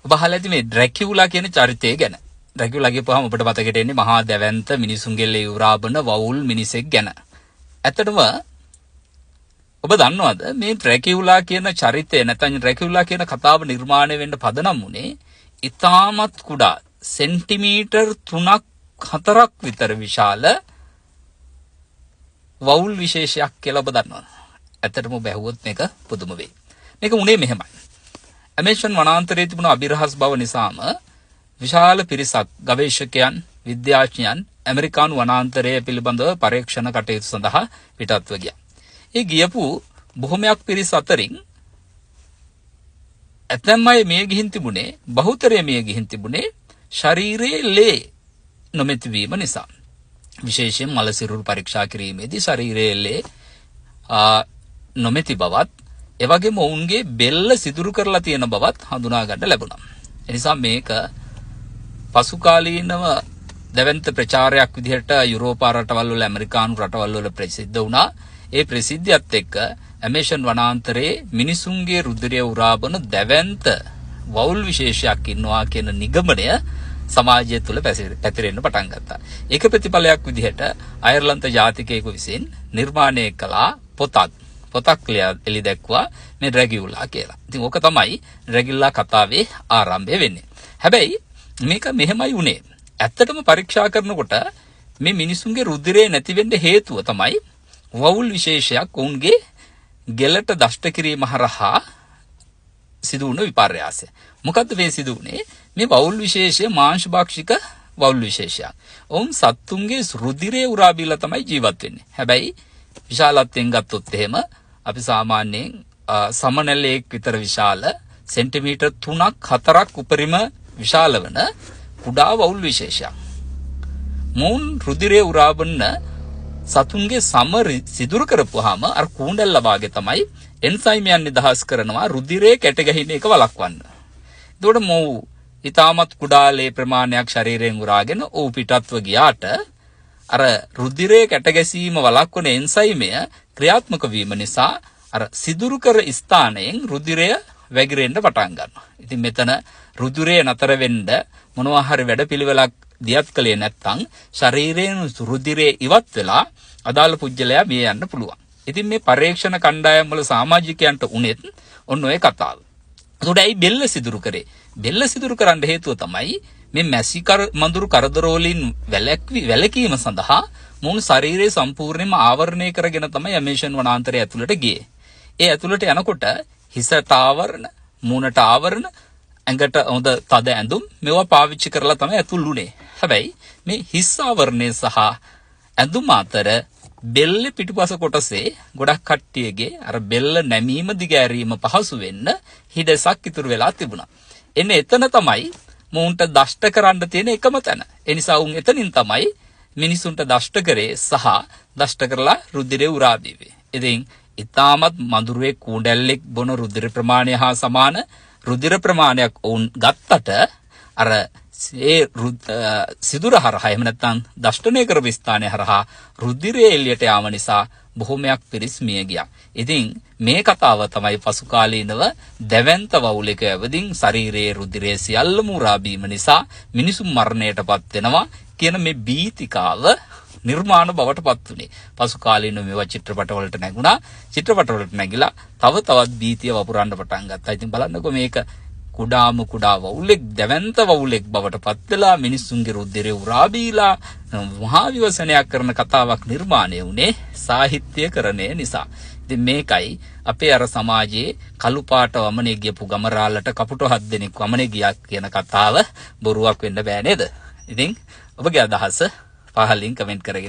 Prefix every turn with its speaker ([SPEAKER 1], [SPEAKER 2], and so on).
[SPEAKER 1] ඔබ අහලා ඇති මේ ඩ්‍රැකියුලා කියන චරිතය ගැන. ඩ්‍රැකියුලා කියපුවාම ඔබට මතකයට එන්නේ මහා දැවැන්ත මිනිසුන්ගේ ලේ උරාබන වවුල් මිනිසෙක් ගැන. ඇත්තටම ඔබ දන්නවද මේ ඩ්‍රැකියුලා කියන චරිතය නැත්නම් ඩ්‍රැකියුලා කියන කතාව නිර්මාණය වෙන්න පදනම් වුණේ ඉතාමත් කුඩා සෙන්ටිමීටර් 3ක් 4ක් විතර විශාල වවුල් විශේෂයක් කියලා ඔබ දන්නවද? ඇත්තටම ඔබ ඇහුවොත් මේක පුදුම වෙයි. මේක උනේ මෙහෙමයි. ඇමේසන් වනාන්තරයේ තිබුණු අභිරහස් බව නිසාම විශාල පිරිසක් ගවේෂකයන් විද්‍යාඥයන් ඇමරිකානු වනාන්තරය පිළිබඳව පරීක්ෂණ කටයුතු සඳහා පිටත්ව ගියා. ඒ ගියපු බොහොමයක් පිරිස අතරින් ඇතැම් අය මිය ගිහින් තිබුණේ බහුතරය මිය ගිහින් තිබුණේ ශරීරයේ ලේ නොමැති වීම නිසා. විශේෂයෙන් මල සිරුරු පරීක්ෂා කිරීමේදී ශරීරයේ ලේ නොමැති බවත් එවැගේම ඔවුන්ගේ බෙල්ල සිදුරු කරලා තියෙන බවත් හඳුනා ගන්න ලැබුණා. ඒ නිසා මේක පසු කාලීනව දැවැන්ත ප්‍රචාරයක් විදිහට යුරෝපා රටවල් වල ඇමරිකානු රටවල් වල ප්‍රසිද්ධ වුණා. ඒ ප්‍රසිද්ධියත් එක්ක ඇමේසන් වනාන්තරයේ මිනිසුන්ගේ රුධිරය උරාබන දැවැන්ත වවුල් විශේෂයක් ඉන්නවා කියන නිගමනය සමාජය තුළ පැතිරෙන්න පටන් ගත්තා. ඒක ප්‍රතිඵලයක් විදිහට අයර්ලන්ත ජාතිකයෙකු විසින් නිර්මාණය කළා පොතක් එලි දැක්වා මේ ඩ්‍රැකියුලා කියලා. ඉතින් ඕක තමයි ඩ්‍රැකියුලා කතාවේ ආරම්භය වෙන්නේ. හැබැයි මේක මෙහෙමයි උනේ. ඇත්තටම පරීක්ෂා කරනකොට මේ මිනිසුන්ගේ රුධිරය නැති වෙන්න හේතුව තමයි වවුල් විශේෂයක් ඔවුන්ගේ ගෙලට දෂ්ට කිරීම හරහා සිදු වුණ විපර්යාසය. මොකද්ද මේ සිදු වුනේ? මේ වවුල් විශේෂය මාංශ භක්ෂික වවුල් විශේෂයක්. ඔවුන් සත්තුන්ගේ රුධිරය උරා බීලා තමයි ජීවත් වෙන්නේ. හැබැයි විශාලත්වයෙන් ගත්තොත් එහෙම අපි සාමාන්‍යයෙන් සමනලයක් විතර විශාල සෙන්ටිමීටර් 3ක් 4ක් උපරිම විශාල වන කුඩා වවුල් විශේෂයක්. මොවුන් රුධිරය උරාබන්න සතුන්ගේ සම සිදුරු කරපුවාම අර කූණැල්ල වාගේ තමයි එන්සයිමයන් නිදහස් කරනවා රුධිරයේ කැට ගැහින එක වළක්වන්න. එතකොට මොව් ඊටමත් කුඩා ලේ ප්‍රමාණයක් ශරීරයෙන් උරාගෙන ඔව් පිටත්ව ගියාට අර රුධිරයේ කැට ගැසීම වළක්වන එන්සයිමය ක්‍රියාත්මක වීම නිසා අර සිදුරු කර ස්ථානයෙන් රුධිරය වැగిරෙන්න පටන් ගන්නවා. ඉතින් මෙතන රුධිරය නතර වෙන්න මොනවා හරි වැඩපිළිවෙලක් දියත් කළේ නැත්නම් ශරීරයෙන් රුධිරය ඉවත් වෙලා අදාළ පුජ්‍යලයා මිය යන්න පුළුවන්. ඉතින් මේ පරීක්ෂණ කණ්ඩායම් වල සමාජිකයන්ට උනේත් ඔන්න ඔය කතාව. ඒකට ඇයි බෙල්ල සිදුරු කරේ? බෙල්ල සිදුරු කරන්න හේතුව තමයි මේ මැසිකර මඳුරු කරදර වලින් වැළකීම සඳහා මුළු ශරීරය සම්පූර්ණයෙන්ම ආවරණය කරගෙන තමයි ඇමේසන් වනාන්තරය ඇතුළට ගියේ. ඒ ඇතුළට යනකොට හිසට ආවරණ, මූණට ආවරණ, ඇඟට හොඳ තද ඇඳුම් මේවා පාවිච්චි කරලා තමයි ඇතුල් වුණේ. හැබැයි මේ හිස් ආවරණය සහ ඇඳුම් අතර බෙල්ල පිටුපස කොටසේ ගොඩක් කට්ටියගේ අර බෙල්ල නැමීම දිගෑරීම පහසු වෙන්න හිඩසක් ඉතුරු වෙලා තිබුණා. එන්නේ එතන තමයි මොවුන්ට දෂ්ට කරන්න තියෙන එකම තැන. ඒ නිසා උන් එතනින් තමයි මිනිසුන්ට දෂ්ට කරේ සහ දෂ්ට කරලා රුධිරය උරා බීවේ. ඉතින් ඊටමත් මඳුරුවේ කූඩැල්ලෙක් බොන රුධිර ප්‍රමාණය හා සමාන රුධිර ප්‍රමාණයක් වුන් ගත්තට අර ඒ සිදුර හරහා එහෙම නැත්නම් දෂ්ටනය කරපු ස්ථානය හරහා රුධිරය එළියට යාම නිසා බොහොමයක් පිරිස් මිය ගියා. ඉතින් මේ කතාව තමයි පසු කාලීනව දැවැන්ත වවුලක ඇවදින් ශරීරයේ රුධිරය සියල්ලම උරා බීම නිසා මිනිසුන් මරණයටපත් වෙනවා කියන මේ බීතිකාව නිර්මාණ බවට පත් වුණේ. පසු කාලීනව මේවා චිත්‍රපටවලට නැගුණා. චිත්‍රපටවලට නැගිලා තව තවත් බීතිය වපුරන්න පටන් ගත්තා. ඉතින් බලන්නකෝ මේක කුඩාම කුඩා වවුලෙක් දැවැන්ත වවුලෙක් බවට පත් වෙලා මිනිස්සුන්ගේ රුධිරය උරා බීලා මහා විවසනයක් කරන කතාවක් නිර්මාණය වුණේ සාහිත්‍යකරණය නිසා. ඉතින් මේකයි අපේ අර සමාජයේ කළු පාට වමනේ ගියපු ගමරාලට කපුට 7 දෙනෙක් වමනේ ගියා කියන කතාව බොරුවක් වෙන්න බෑ නේද? ඉතින් ඔබගේ අදහස පහලින් කමෙන්ට් කරගෙන